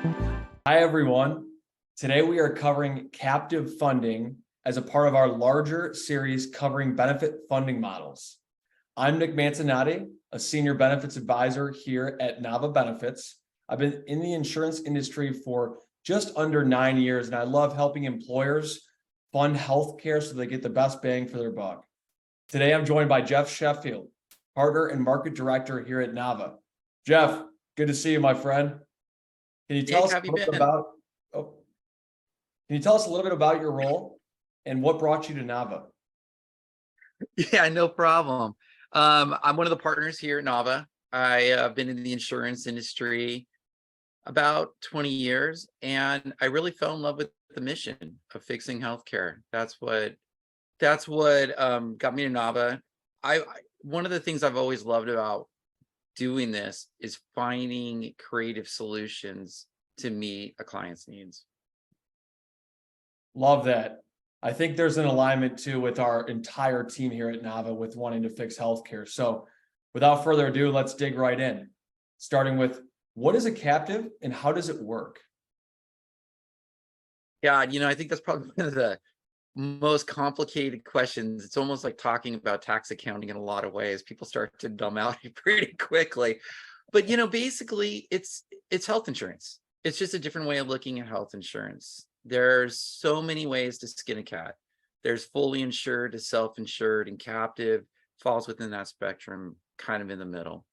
Hi, everyone. Today we are covering captive funding as a part of our larger series covering benefit funding models. I'm Nick Mancinotti, a senior benefits advisor here at Nava Benefits. I've been in the insurance industry for just under 9 years, and I love helping employers fund healthcare so they get the best bang for their buck. Today, I'm joined by Geoff Sheffield, partner and market director here at Nava. Geoff, good to see you, my friend. Can you tell Nick, us how a have you little bit been? about, oh, can you tell us a little bit about your role and what brought you to Nava? Yeah, no problem. I'm one of the partners here at Nava. I have been in the insurance industry about 20 years, and I really fell in love with the mission of fixing healthcare. That's what got me to Nava. One of the things I've always loved about doing this is finding creative solutions to meet a client's needs. Love that. I think there's an alignment too with our entire team here at Nava with wanting to fix healthcare. So without further ado, let's dig right in. Starting with, what is a captive and how does it work? Yeah, I think that's probably one of the most complicated questions. It's almost like talking about tax accounting in a lot of ways. People start to dumb out pretty quickly. But basically it's health insurance. It's just a different way of looking at health insurance. There's so many ways to skin a cat. There's fully insured to self-insured, and captive falls within that spectrum, kind of in the middle.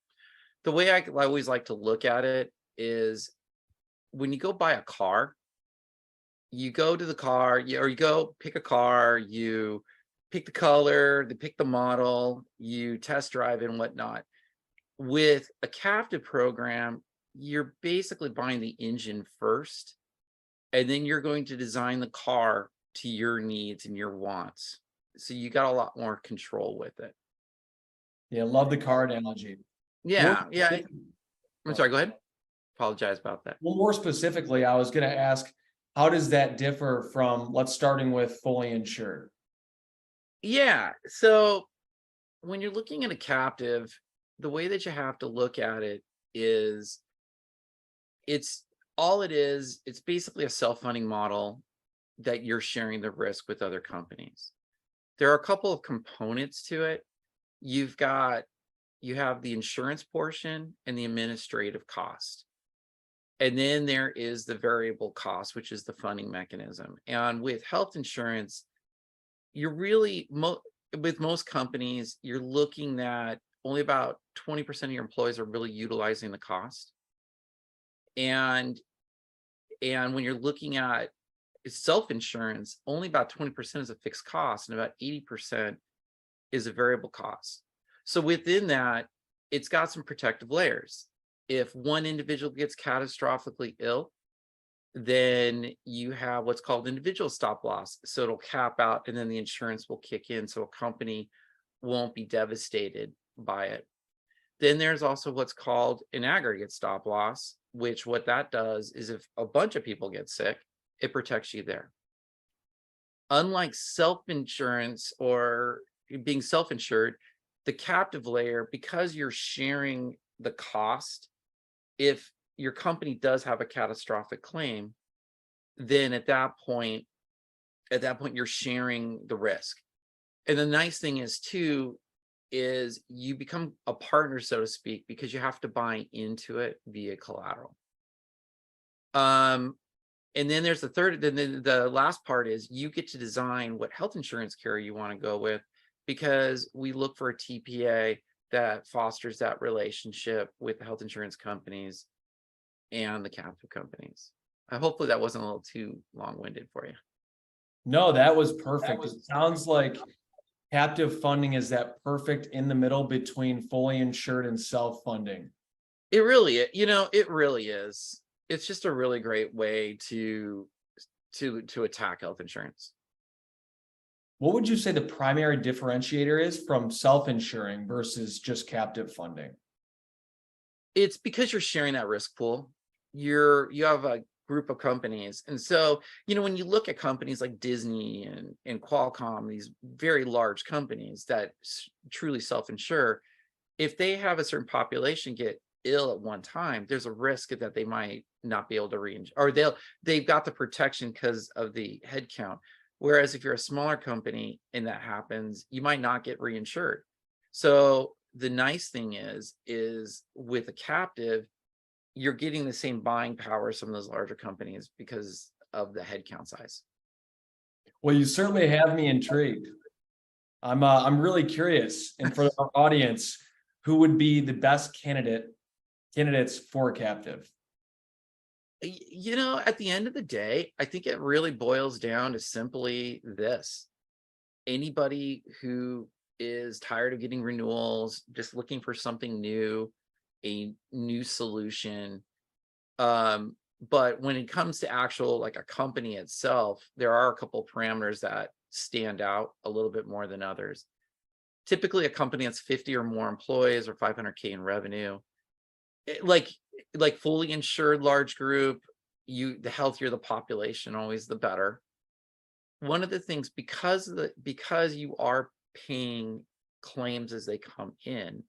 The way I always like to look at it is when you go buy a car, you go to the car, or you go pick a car, you pick the color, they pick the model, you test drive it and whatnot. With a captive program, you're basically buying the engine first, and then you're going to design the car to your needs and your wants. So you got a lot more control with it. Yeah, love the car analogy. More Yeah, yeah. specific- I'm sorry, go ahead. Apologize about that. Well, more specifically, I was going to ask, how does that differ from, let's starting with fully insured? Yeah, so when you're looking at a captive, the way that you have to look at it is it's it's basically a self-funding model that you're sharing the risk with other companies. There are a couple of components to it. You have the insurance portion and the administrative cost. And then there is the variable cost, which is the funding mechanism. And with health insurance, you're really with most companies, you're looking at only about 20% of your employees are really utilizing the cost. And when you're looking at self-insurance, only about 20% is a fixed cost and about 80% is a variable cost. So within that, it's got some protective layers. If one individual gets catastrophically ill, then you have what's called individual stop loss. So it'll cap out and then the insurance will kick in so a company won't be devastated by it. Then there's also what's called an aggregate stop loss, which what that does is if a bunch of people get sick, it protects you there. Unlike self-insurance or being self-insured, the captive layer, because you're sharing the cost, if your company does have a catastrophic claim, then at that point you're sharing the risk. And the nice thing is too, is you become a partner, so to speak, because you have to buy into it via collateral. And then there's then the last part is you get to design what health insurance carrier you want to go with, because we look for a TPA that fosters that relationship with the health insurance companies and the captive companies. Hopefully that wasn't a little too long-winded for you. No, that was perfect. It sounds like captive funding is that perfect in the middle between fully insured and self-funding. It really, it really is. It's just a really great way to attack health insurance. What would you say the primary differentiator is from self-insuring versus just captive funding? It's because you're sharing that risk pool. You have a group of companies. And so, when you look at companies like Disney and Qualcomm, these very large companies that truly self-insure, if they have a certain population get ill at one time, there's a risk that they might not be able to reinsure, or they've got the protection because of the head count. Whereas if you're a smaller company and that happens, you might not get reinsured. So the nice thing is with a captive, you're getting the same buying power as some of those larger companies because of the headcount size. Well, you certainly have me intrigued. I'm really curious, and for our audience, who would be the best candidates for a captive? You know, at the end of the day, I think it really boils down to simply this: anybody who is tired of getting renewals, just looking for something new, a new solution. But when it comes to actual, like, a company itself, there are a couple parameters that stand out a little bit more than others. Typically, a company that's 50 or more employees or 500K in revenue, like fully insured large group, the healthier the population, always the better. One of the things, because you are paying claims as they come in,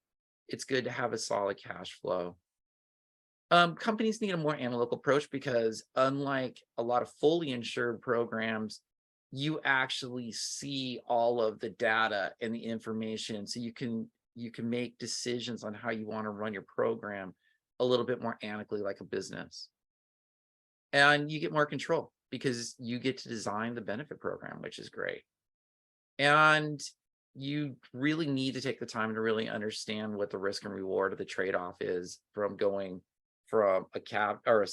it's good to have a solid cash flow. Companies need a more analytical approach because, unlike a lot of fully insured programs, you actually see all of the data and the information, so you can make decisions on how you want to run your program a little bit more analytically, like a business. And you get more control because you get to design the benefit program, which is great. And you really need to take the time to really understand what the risk and reward of the trade-off is from going from a cap or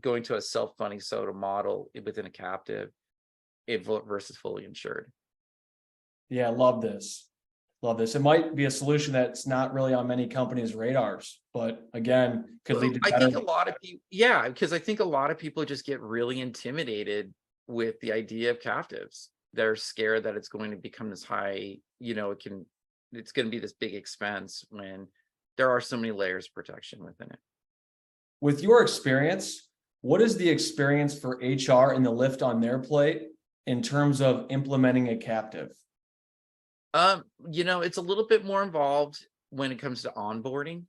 going to a self-funding soda model within a captive versus fully insured. Yeah, love this. Love this. It might be a solution that's not really on many companies' radars, but again, could lead to I better. think a lot of people, yeah, because I think a lot of people just get really intimidated with the idea of captives. They're scared that it's going to become this high, it's going to be this big expense when there are so many layers of protection within it. With your experience, what is the experience for HR and the lift on their plate in terms of implementing a captive? It's a little bit more involved when it comes to onboarding,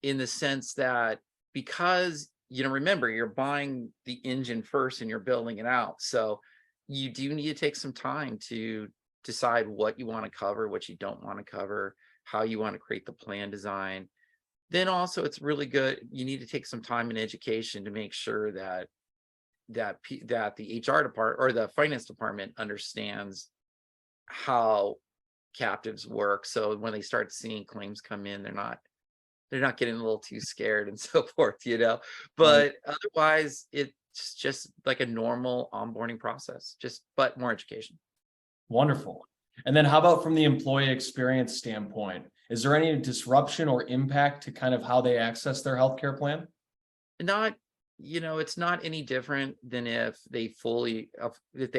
in the sense that, because, remember, you're buying the engine first and you're building it out. So you do need to take some time to decide what you want to cover, what you don't want to cover, how you want to create the plan design. Then also, it's really good, you need to take some time in education to make sure that the HR department or the finance department understands how captives work. So when they start seeing claims come in, they're not getting a little too scared and so forth, But otherwise, it's just like a normal onboarding process, but more education. Wonderful. And then how about from the employee experience standpoint? Is there any disruption or impact to kind of how they access their healthcare plan? Not, it's not any different than if they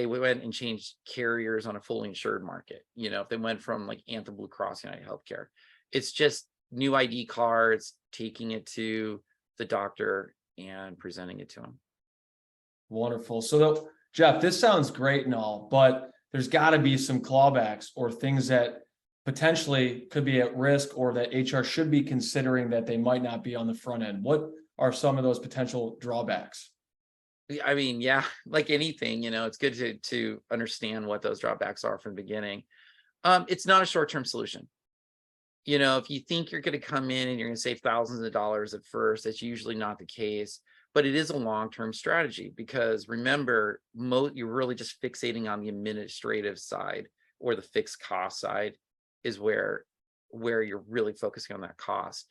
went and changed carriers on a fully insured market. If they went from like Anthem, Blue Cross, United Healthcare, it's just new ID cards, taking it to the doctor and presenting it to them. Wonderful. So, Geoff, this sounds great and all, but there's got to be some clawbacks or things that potentially could be at risk or that HR should be considering that they might not be on the front end. What are some of those potential drawbacks? I mean, yeah, like anything, it's good to understand what those drawbacks are from the beginning. It's not a short-term solution. If you think you're going to come in and you're going to save thousands of dollars at first, that's usually not the case. But it is a long-term strategy, because remember, you're really just fixating on the administrative side, or the fixed cost side is where you're really focusing on that cost.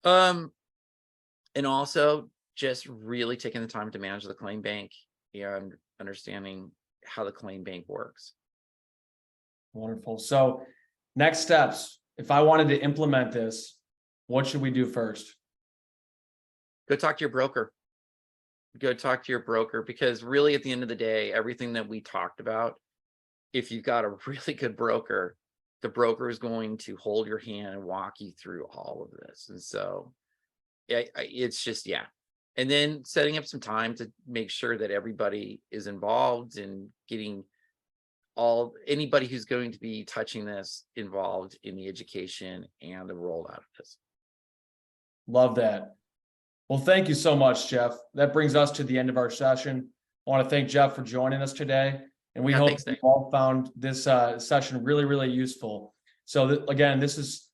And also just really taking the time to manage the claim bank and understanding how the claim bank works. Wonderful. So next steps, if I wanted to implement this, what should we do first? Go talk to your broker. Because really, at the end of the day, everything that we talked about, if you've got a really good broker, the broker is going to hold your hand and walk you through all of this. And so it's just, yeah. And then setting up some time to make sure that everybody is involved in getting anybody who's going to be touching this involved in the education and the rollout of this. Love that. Well, thank you so much, Geoff. That brings us to the end of our session. I want to thank Geoff for joining us today, and we Yeah, hope thanks, you Nick. all found this session really, really useful. So again, this is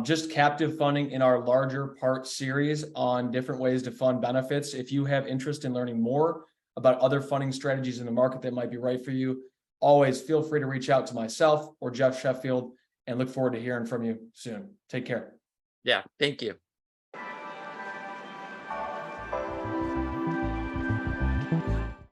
just captive funding in our larger part series on different ways to fund benefits. If you have interest in learning more about other funding strategies in the market that might be right for you, always feel free to reach out to myself or Geoff Sheffield, and look forward to hearing from you soon. Take care. Yeah, thank you.